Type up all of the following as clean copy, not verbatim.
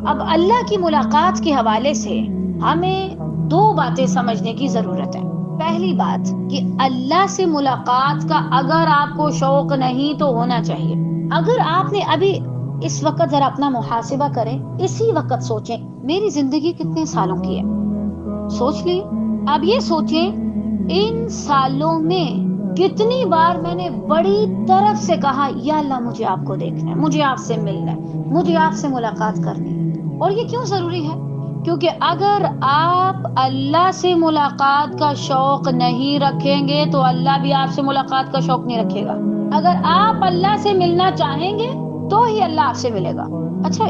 اب اللہ کی ملاقات کے حوالے سے ہمیں دو باتیں سمجھنے کی ضرورت ہے۔ پہلی بات کہ اللہ سے ملاقات کا اگر آپ کو شوق نہیں تو ہونا چاہیے۔ اگر آپ نے ابھی اس وقت ذرا اپنا محاسبہ کریں، اسی وقت سوچیں میری زندگی کتنے سالوں کی ہے، سوچ لی۔ اب یہ سوچیں ان سالوں میں کتنی بار میں نے بڑی طرف سے کہا یا اللہ مجھے آپ کو دیکھنا ہے، مجھے آپ سے ملنا ہے، مجھے آپ سے ملاقات کرنی ہے۔ اور یہ کیوں ضروری ہے؟ کیونکہ اگر آپ اللہ سے ملاقات کا شوق نہیں رکھیں گے تو اللہ بھی آپ سے ملاقات کا شوق نہیں رکھے گا۔ اگر آپ اللہ سے ملنا چاہیں گے تو ہی اللہ آپ سے ملے گا۔ اچھا،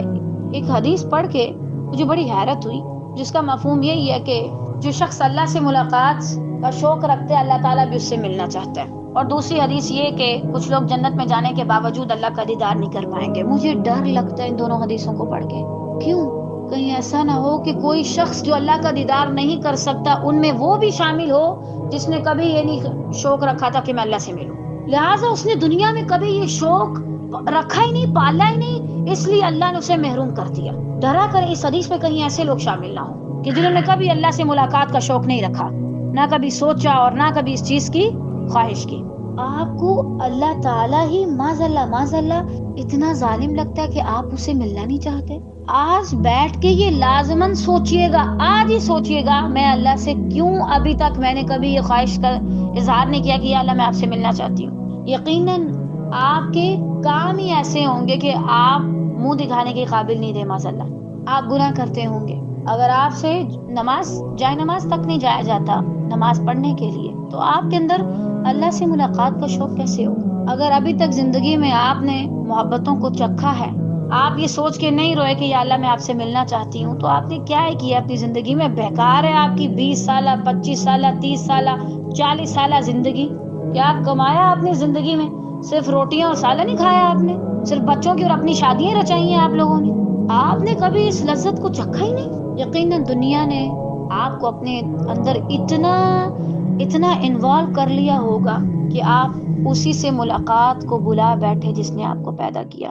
ایک حدیث پڑھ کے مجھے بڑی حیرت ہوئی جس کا مفہوم یہی ہے کہ جو شخص اللہ سے ملاقات کا شوق رکھتے ہیں اللہ تعالیٰ بھی اس سے ملنا چاہتا ہے۔ اور دوسری حدیث یہ کہ کچھ لوگ جنت میں جانے کے باوجود اللہ کا دیدار نہیں کر پائیں گے۔ مجھے ڈر لگتا ہے ان دونوں حدیثوں کو پڑھ کے۔ کیوں؟ کہیں ایسا نہ ہو کہ کوئی شخص جو اللہ کا دیدار نہیں کر سکتا ان میں وہ بھی شامل ہو جس نے کبھی یہ نہیں شوق رکھا تھا کہ میں اللہ سے ملوں، لہٰذا اس نے دنیا میں کبھی یہ شوق رکھا ہی نہیں، پالا ہی نہیں، اس لیے اللہ نے اسے محروم کر دیا۔ ڈرا کر اس حدیث میں کہیں ایسے لوگ شامل نہ ہوں کہ جنہوں نے کبھی اللہ سے ملاقات کا شوق نہیں رکھا، نہ کبھی سوچا اور نہ کبھی اس چیز کی خواہش کی۔ آپ کو اللہ تعالیٰ ہی معاذ اللہ اتنا ظالم لگتا ہے کہ آپ اسے ملنا نہیں چاہتے؟ آج بیٹھ کے یہ لازماً سوچئے گا، آج ہی سوچئے گا میں اللہ سے کیوں ابھی تک میں نے کبھی یہ خواہش کا اظہار نہیں کیا کہ یا اللہ میں آپ سے ملنا چاہتی ہوں۔ یقیناً آپ کے کام ہی ایسے ہوں گے کہ آپ منہ دکھانے کے قابل نہیں رہے، معاذ اللہ آپ گناہ کرتے ہوں گے۔ اگر آپ سے جائے نماز تک نہیں جایا جاتا نماز پڑھنے کے لیے تو آپ کے اندر اللہ سے ملاقات کا شوق کیسے ہو؟ اگر ابھی تک زندگی میں آپ نے محبتوں کو چکھا ہے، آپ یہ سوچ کے نہیں روئے کہ یا اللہ میں آپ سے ملنا چاہتی ہوں، تو آپ نے کیا کیا اپنی زندگی میں؟ بیکار ہے آپ کی 20 سالہ 25 سالہ 30 سالہ 40 سالہ زندگی۔ کیا کمایا اپنی زندگی میں؟ صرف روٹیاں اور سالن ہی کھایا آپ نے؟ صرف بچوں کی اور اپنی شادیاں رچائی ہیں آپ لوگوں نے؟ آپ نے کبھی اس لذت کو چکھا ہی نہیں۔ یقیناً دنیا نے آپ کو اپنے اندر اتنا انوالو کر لیا ہوگا کہ آپ اسی سے ملاقات کو بلا بیٹھے جس نے آپ کو پیدا کیا۔